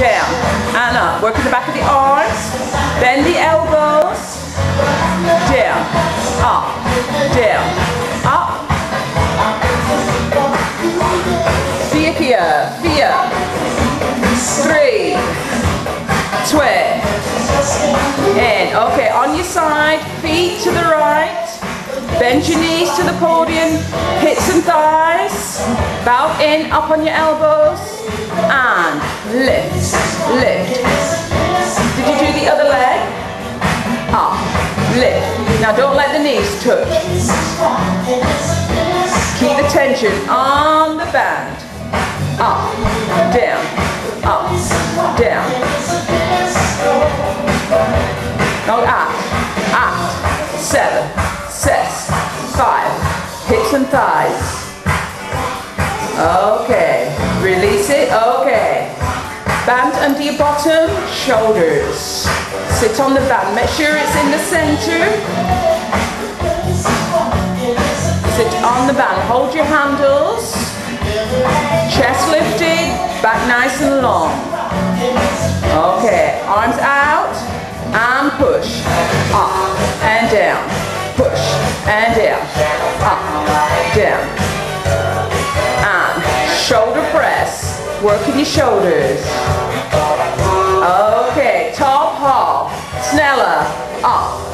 down, and up. Working the back of the arms, bend the elbows, down, up, down, up. 4 keer, 4, 3, 2, and okay, on your side, feet to the right, bend your knees to the podium, hips and thighs, bow in, up on your elbows, and lift, lift. Did you do the other leg? Up, lift. Now don't let the knees touch. Keep the tension on the band. Up, down, up, down. Now act, 7, 6, 5, hips and thighs. Okay, release it, okay. Band under your bottom, shoulders. Sit on the band, make sure it's in the center. Sit on the band, hold your handles. Chest lifted, back nice and long. Okay, arms out and push. Up and down. Push and down. Up, down. And shoulder press. Working your shoulders. Okay, top half. Sneller. Up.